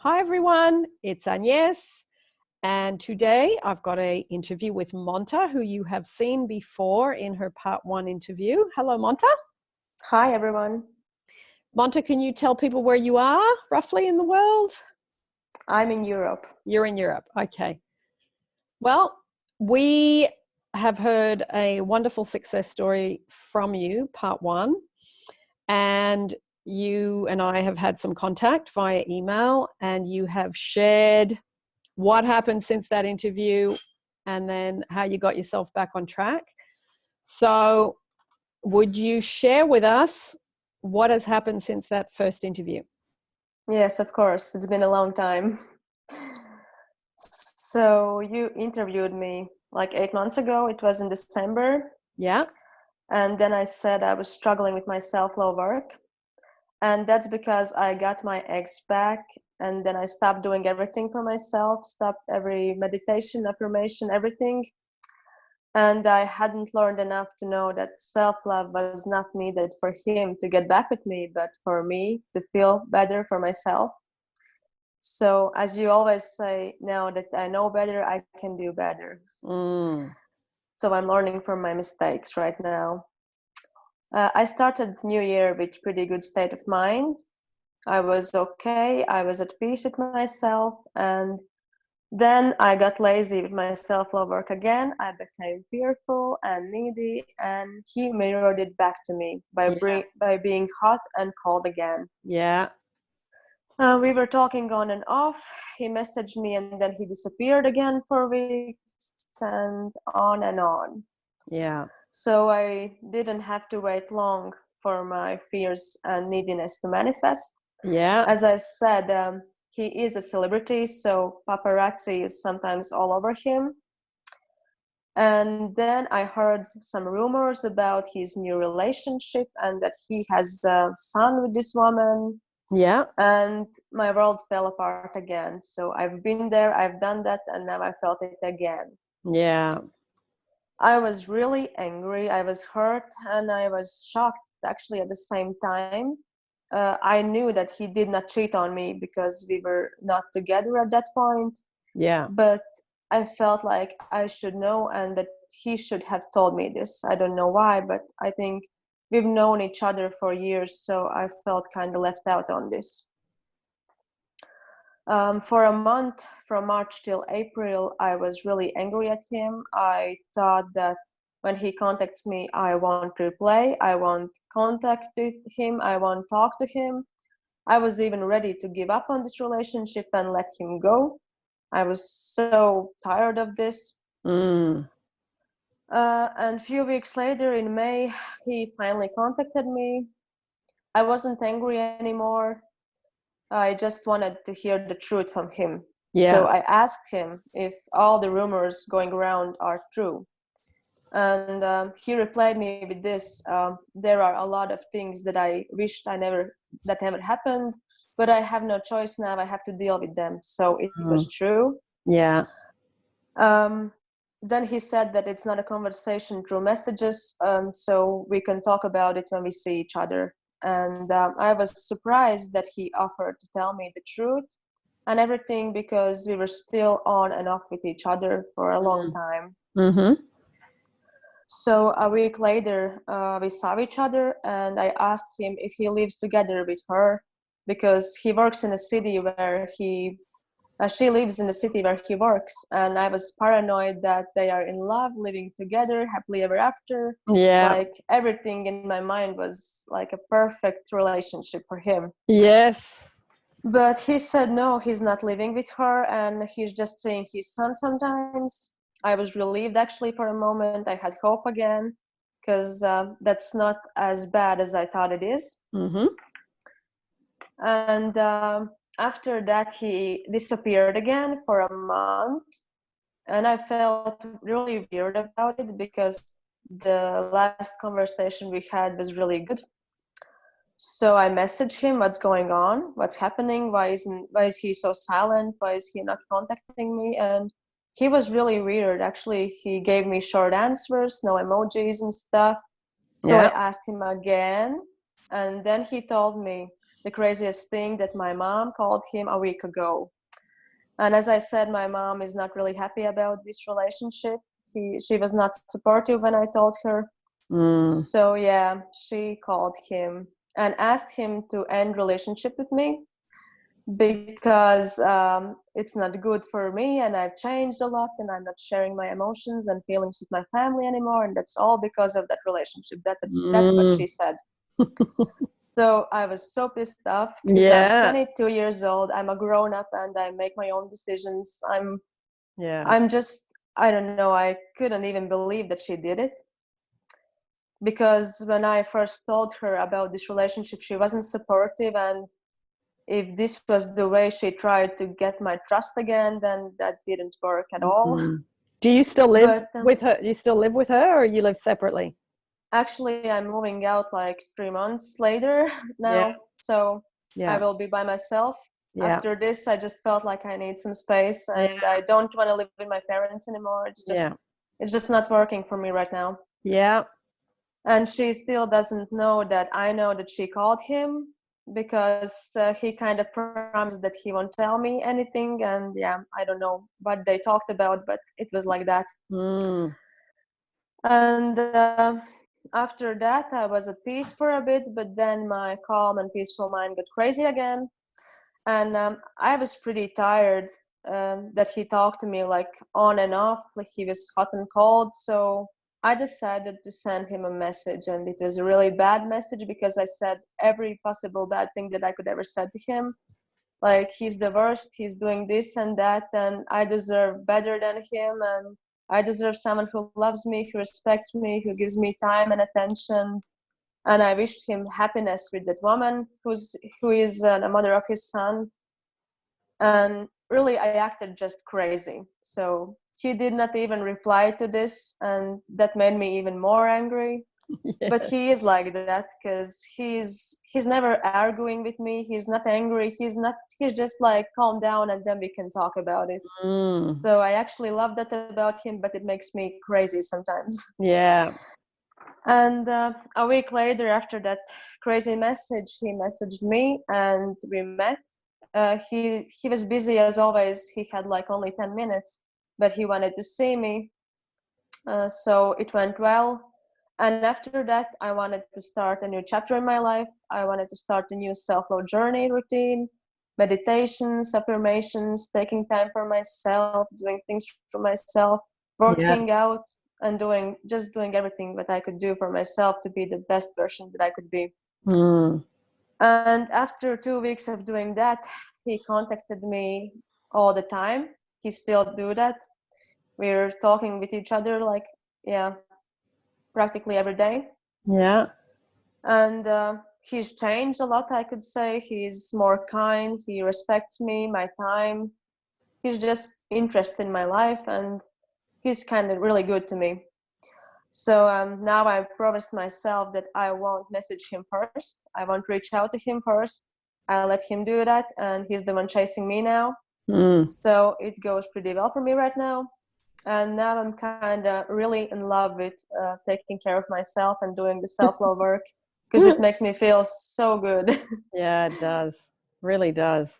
Hi everyone, it's Agnes, and today I've got an interview with Monta, who you have seen before in her part 1 interview. Hello Monta. Hi everyone. Monta, can you tell people where you are roughly in the world? I'm in Europe. You're in Europe, okay. Well, we have heard a wonderful success story from you, part 1, and you and I have had some contact via email, and you have shared what happened since that interview and then how you got yourself back on track. So would you share with us what has happened since that first interview? Yes, of course. It's been a long time. So you interviewed me like 8 months ago. It was in December. Yeah. And then I said I was struggling with my self-love work. And that's because I got my ex back. And then I stopped doing everything for myself, stopped every meditation, affirmation, everything. And I hadn't learned enough to know that self-love was not needed for him to get back with me, but for me to feel better for myself. So as you always say, now that I know better, I can do better. So I'm learning from my mistakes right now. I started New Year with pretty good state of mind. I was okay. I was at peace with myself. And then I got lazy with my self-love work again. I became fearful and needy, and he mirrored it back to me by being hot and cold again. Yeah. We were talking on and off. He messaged me and then he disappeared again for weeks and on and on. Yeah. So I didn't have to wait long for my fears and neediness to manifest. Yeah. As I said, he is a celebrity, so paparazzi is sometimes all over him. And then I heard some rumors about his new relationship and that he has a son with this woman. Yeah. And my world fell apart again. So I've been there, I've done that, and now I felt it again. Yeah. I was really angry, I was hurt, and I was shocked actually at the same time. I knew that he did not cheat on me because we were not together at that point. Yeah. But I felt like I should know and that he should have told me this. I don't know why, but I think we've known each other for years, so I felt kind of left out on this. For a month, from March till April, I was really angry at him. I thought that when he contacts me, I won't reply, I won't contact him, I won't talk to him. I was even ready to give up on this relationship and let him go. I was so tired of this. And a few weeks later, in May, he finally contacted me. I wasn't angry anymore. I just wanted to hear the truth from him. Yeah. So I asked him if all the rumors going around are true. And he replied me with this: there are a lot of things that I wished that never happened, but I have no choice now. I have to deal with them. So it was true. Yeah. Then he said that it's not a conversation through messages, so we can talk about it when we see each other. And I was surprised that he offered to tell me the truth and everything, because we were still on and off with each other for a long time. So a week later, we saw each other, and I asked him if he lives together with her, because he works in a city where she lives in the city where he works, and I was paranoid that they are in love, living together, happily ever after. Yeah. Like everything in my mind was like a perfect relationship for him. Yes. But he said no, he's not living with her, and he's just seeing his son sometimes. I was relieved actually for a moment. I had hope again, because that's not as bad as I thought it is. And after that, he disappeared again for a month, and I felt really weird about it because the last conversation we had was really good. So I messaged him, what's going on, what's happening, why is he so silent, why is he not contacting me? And he was really weird. Actually, he gave me short answers, no emojis and stuff. So I asked him again, and then he told me, the craziest thing that my mom called him a week ago. And as I said, my mom is not really happy about this relationship. She was not supportive when I told her. So yeah, she called him and asked him to end relationship with me because it's not good for me, and I've changed a lot, and I'm not sharing my emotions and feelings with my family anymore, and that's all because of that relationship. That's what she said. So I was so pissed off because I'm 22 years old. I'm a grown up and I make my own decisions. I'm just, I don't know. I couldn't even believe that she did it, because when I first told her about this relationship, she wasn't supportive. And if this was the way she tried to get my trust again, then that didn't work at all. Do you still live with her? You still live with her, or you live separately? Actually, I'm moving out like 3 months later now. So I will be by myself. After this, I just felt like I need some space, and I don't want to live with my parents anymore. It's just not working for me right now. Yeah. And she still doesn't know that I know that she called him, because he kind of promised that he won't tell me anything. And I don't know what they talked about, but it was like that. And after that, I was at peace for a bit, but then my calm and peaceful mind got crazy again. And I was pretty tired that he talked to me like on and off, like he was hot and cold. So I decided to send him a message, and it was a really bad message because I said every possible bad thing that I could ever say to him. Like, he's the worst, he's doing this and that, and I deserve better than him, and I deserve someone who loves me, who respects me, who gives me time and attention. And I wished him happiness with that woman who is the mother of his son. And really, I acted just crazy. So he did not even reply to this, and that made me even more angry. But he is like that because he's never arguing with me. He's not angry. He's just like, calm down and then we can talk about it. So I actually love that about him, but it makes me crazy sometimes. And a week later, after that crazy message, he messaged me and we met. He was busy as always. He had like only 10 minutes, but he wanted to see me. So it went well. And after that, I wanted to start a new chapter in my life. I wanted to start a new self-love journey routine, meditations, affirmations, taking time for myself, doing things for myself, working out, and doing everything that I could do for myself to be the best version that I could be. And after 2 weeks of doing that, he contacted me all the time. He still do that. We're talking with each other like, practically every day. And he's changed a lot, I could say. He's more kind. He respects me, my time. He's just interested in my life, and he's kind of really good to me. So now I promised myself that I won't message him first. I won't reach out to him first. I'll let him do that, and he's the one chasing me now. So it goes pretty well for me right now. And now I'm kind of really in love with taking care of myself and doing the self-love work, because it makes me feel so good. Yeah, it does. Really does.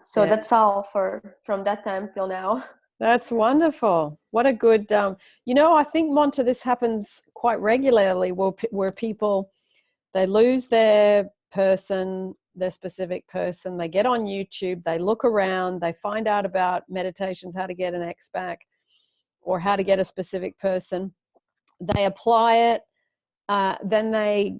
So that's all from that time till now. That's wonderful. What a good, I think, Monta, this happens quite regularly where people, they lose their specific person, they get on YouTube, they look around, they find out about meditations, how to get an ex back, or how to get a specific person. They apply it. Then they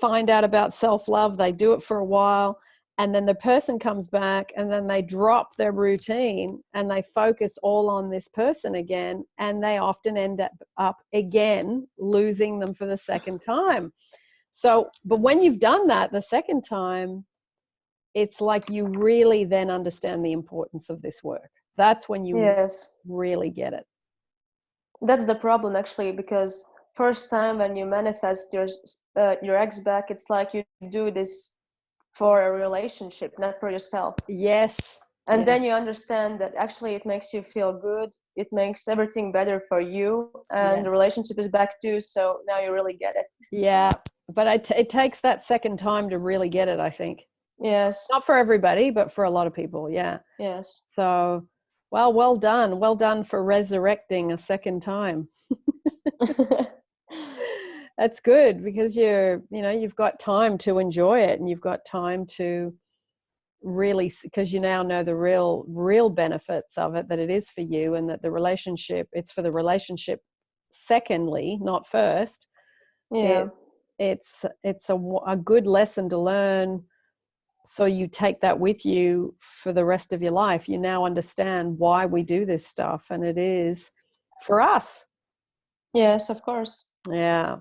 find out about self-love. They do it for a while. And then the person comes back, and then they drop their routine and they focus all on this person again. And they often end up again losing them for the second time. So, but when you've done that the second time, it's like you really then understand the importance of this work. That's when you really get it. That's the problem, actually, because first time when you manifest your ex back, it's like you do this for a relationship, not for yourself. And then you understand that actually it makes you feel good. It makes everything better for you, and the relationship is back too. So now you really get it. But it takes that second time to really get it, I think. Yes. Not for everybody, but for a lot of people. Yeah. Yes. So, well done. Well done for resurrecting a second time. That's good, because you've got time to enjoy it, and you've got time to really, because you now know the real benefits of it, that it is for you, and that it's for the relationship secondly, not first. Yeah. It's a good lesson to learn, so you take that with you for the rest of your life. You now understand why we do this stuff, and it is for us. Yes, of course. Yeah.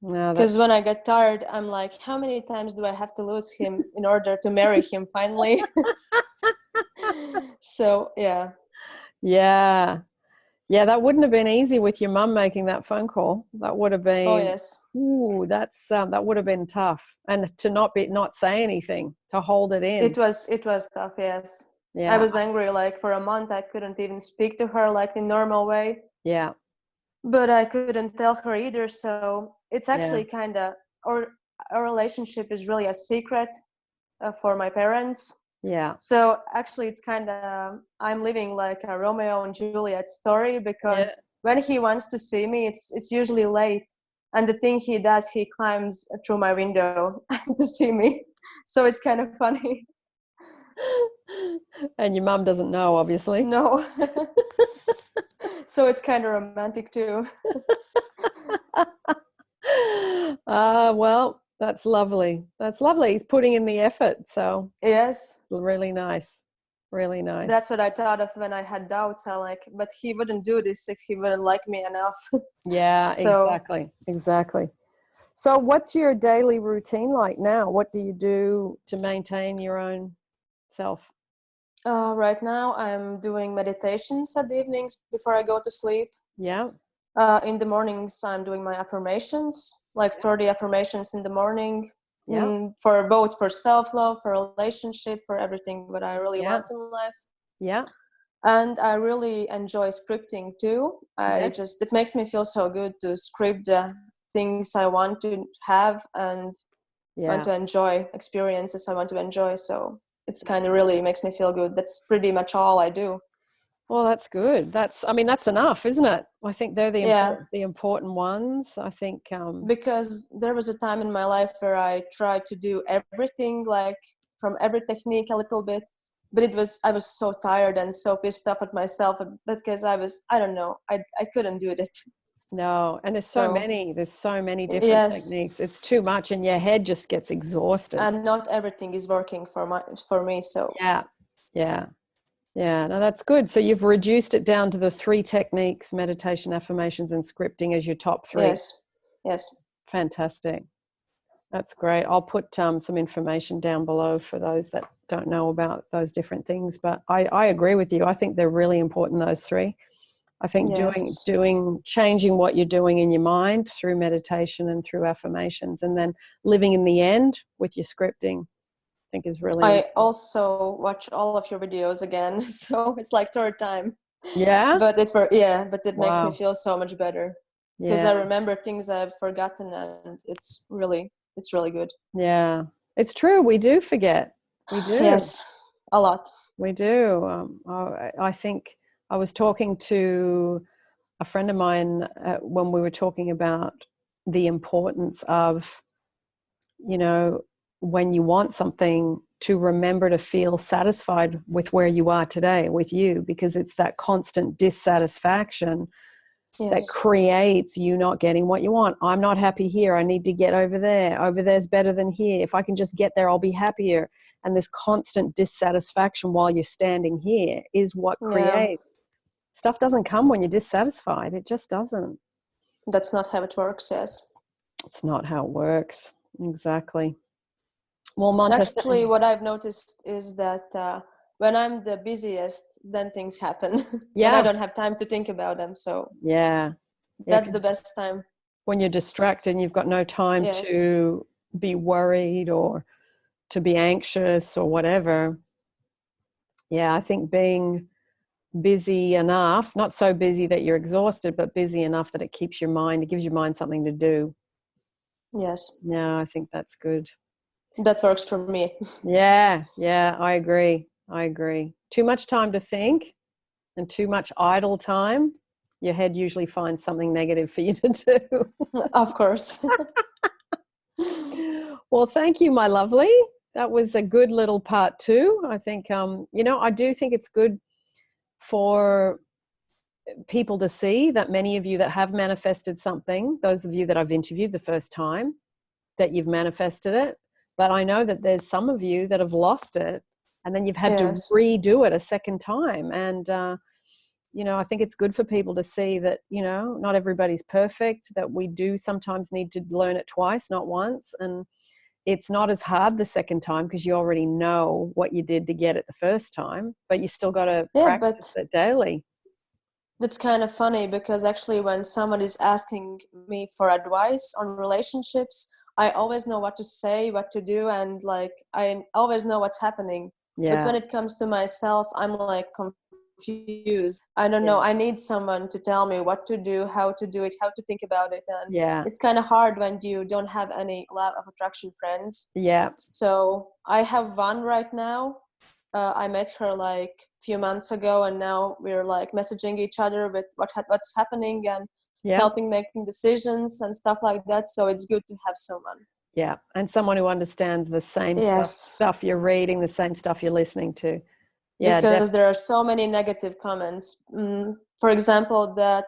No, Because when I get tired, I'm like, how many times do I have to lose him in order to marry him finally? So, yeah. yeah. Yeah, that wouldn't have been easy with your mum making that phone call. That would have been, Oh, yes. that would have been tough. And to not say anything, to hold it in. It was tough, yes. I Yeah. was angry, like for a month I couldn't even speak to her like in normal way. Yeah. But I couldn't tell her either, so it's actually Yeah. kind of our relationship is really a secret for my parents. Yeah. So actually it's kind of I'm living like a Romeo and Juliet story, because when he wants to see me, it's usually late, and the thing he does, he climbs through my window to see me. So it's kind of funny. And your mum doesn't know, obviously. No. So it's kind of romantic too. Well, that's lovely. That's lovely. He's putting in the effort. So Yes. really nice. Really nice. That's what I thought of when I had doubts. But he wouldn't do this if he wouldn't like me enough. Yeah, So, exactly. So what's your daily routine like now? What do you do to maintain your own self? right now I'm doing meditations at the evenings before I go to sleep. Yeah. In the mornings I'm doing my affirmations, like 30 affirmations in the morning. Yeah. For both for self-love, for relationship, for everything what I really Yeah. want in life. Yeah. And I really enjoy scripting too. Yes. It makes me feel so good to script the things I want to have and want Yeah. to enjoy, experiences I want to enjoy. So it's kind of really makes me feel good. That's pretty much all I do. Well, that's good. That's enough, isn't it? I think they're Yeah, the important ones. I think because there was a time in my life where I tried to do everything, like from every technique a little bit, but I was so tired and so pissed off at myself because I don't know, I couldn't do it. no, and So there's so many different yes, techniques. It's too much, and your head just gets exhausted. and not everything is working for me. So Yeah. Yeah. Yeah, no, that's good. So you've reduced it down to the 3 techniques: meditation, affirmations, and scripting as your top 3. yes. Fantastic. That's great. I'll put some information down below for those that don't know about those different things. But I agree with you. I think they're really important, those 3. I think Yes. changing what you're doing in your mind through meditation and through affirmations, and then living in the end with your scripting, I think is really I important. also watch all of your videos again, so it's like third time. Yeah? But it makes me Wow. feel so much better because Yeah. I remember things I've forgotten, and it's really good. Yeah. It's true. We do forget. We do. Yes, a lot. We do. I think I was talking to a friend of mine when we were talking about the importance of, when you want something, to remember to feel satisfied with where you are today with you, because it's that constant dissatisfaction that Yes. creates you not getting what you want. I'm not happy here. I need to get over there. Over there's better than here. If I can just get there, I'll be happier. And this constant dissatisfaction while you're standing here is what Yeah, creates. Stuff doesn't come when you're dissatisfied. It just doesn't. that's not how it works. Yes. It's not how it works. Exactly. Well, Monta, Actually, what I've noticed is that when I'm the busiest, then things happen. Then I yeah, don't have time to think about them. So yeah, yeah. that's the best time. When you're distracted and you've got no time Yes. to be worried or to be anxious or whatever. Yeah, I think being busy enough, not so busy that you're exhausted, but busy enough that it gives your mind something to do. Yes. Yeah, I think that's good. That works for me. Yeah, I agree. Too much time to think and too much idle time, your head usually finds something negative for you to do. Of course. Well, thank you, my lovely. That was a good little part 2. I think, I do think it's good for people to see that many of you that have manifested something, those of you that I've interviewed the first time, that you've manifested it. But I know that there's some of you that have lost it and then you've had to redo it a second time. And, I think it's good for people to see that, not everybody's perfect, that we do sometimes need to learn it twice, not once. And it's not as hard the second time because you already know what you did to get it the first time, but you still got to practice it daily. That's kind of funny because actually when someone is asking me for advice on relationships, I always know what to say, what to do, and like I always know what's happening. Yeah. But when it comes to myself, I'm like confused. I don't know. I need someone to tell me what to do, how to do it, how to think about it. And it's kind of hard when you don't have any law of attraction friends. Yeah. So I have one right now. I met her like a few months ago, and now we're like messaging each other with what's happening and helping making decisions and stuff like that. So it's good to have someone. Yeah, and someone who understands the same stuff you're reading, the same stuff you're listening to. Yeah, because there are so many negative comments. For example, that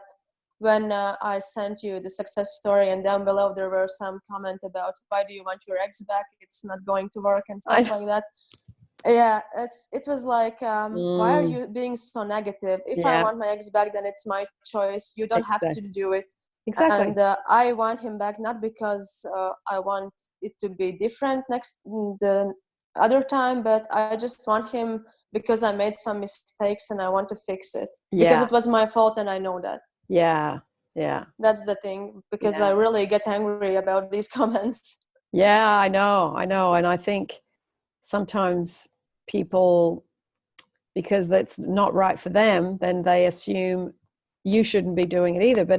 when I sent you the success story, and down below there were some comment about why do you want your ex back? It's not going to work and stuff like that. Yeah, it was like, why are you being so negative? If I want my ex back, then it's my choice. You don't have to do it. Exactly. And I want him back, not because I want it to be different the other time, but I just want him because I made some mistakes and I want to fix it. Because it was my fault and I know that. Yeah. That's the thing, because I really get angry about these comments. Yeah, I know. And I think sometimes people, because that's not right for them, then they assume you shouldn't be doing it either. But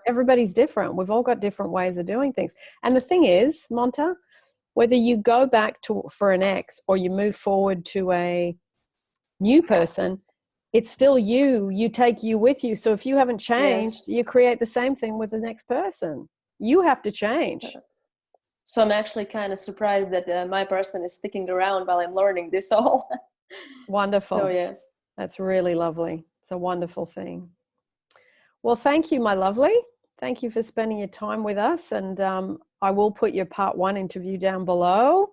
everybody's different. We've all got different ways of doing things. And the thing is, Monta, whether you go back for an ex or you move forward to a new person, it's still you take you with you. So if you haven't changed, you create the same thing with the next person. You have to change. So I'm actually kind of surprised that my person is sticking around while I'm learning this all. Wonderful. So that's really lovely. It's a wonderful thing. Well, thank you, my lovely. Thank you for spending your time with us. And I will put your part 1 interview down below,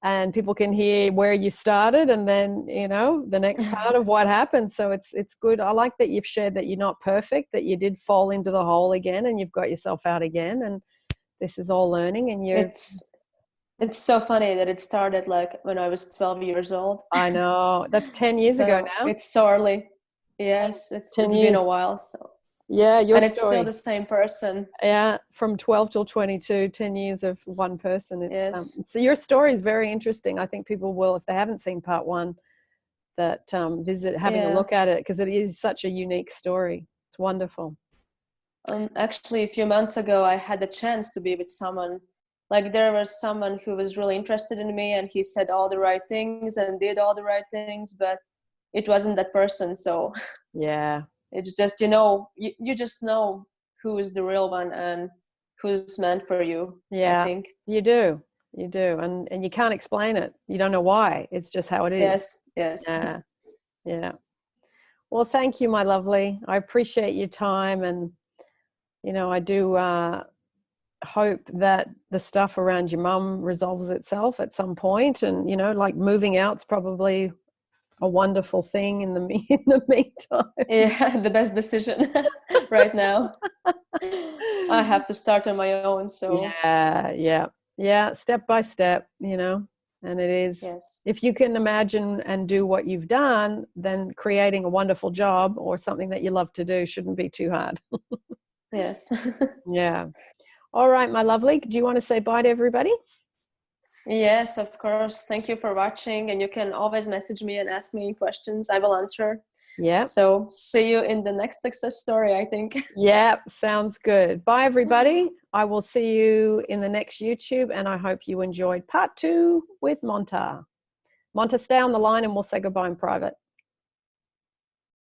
and people can hear where you started and then, the next part of what happened. So it's good. I like that you've shared that you're not perfect, that you did fall into the hole again and you've got yourself out again. And this is all learning, and it's so funny that it started like when I was 12 years old. I know. That's 10 years ago now. It's so early. Yes, it's been a while. So it's still the same person. Yeah, from 12 till 22, 10 years of one person. So your story is very interesting. I think people will, if they haven't seen part 1, that visit having a look at it, because it is such a unique story. It's wonderful. Actually, a few months ago, I had the chance to be with someone. Like, there was someone who was really interested in me, and he said all the right things and did all the right things, but it wasn't that person. So it's just, you just know who is the real one and who's meant for you. I think you do. And you can't explain it. You don't know why. It's just how it is. Yes. Yeah. Well, thank you, my lovely. I appreciate your time, and I do hope that the stuff around your mum resolves itself at some point, and like moving out's probably a wonderful thing in the meantime. Yeah, the best decision right now. I have to start on my own, so yeah, step by step, and it is, if you can imagine and do what you've done, then creating a wonderful job or something that you love to do shouldn't be too hard. Yes. Yeah. All right, my lovely. Do you want to say bye to everybody? Yes, of course. Thank you for watching, and you can always message me and ask me questions. I will answer. Yeah. So see you in the next success story, I think. Yeah, sounds good. Bye, everybody. I will see you in the next YouTube, and I hope you enjoyed part 2 with Monta. Monta, stay on the line and we'll say goodbye in private.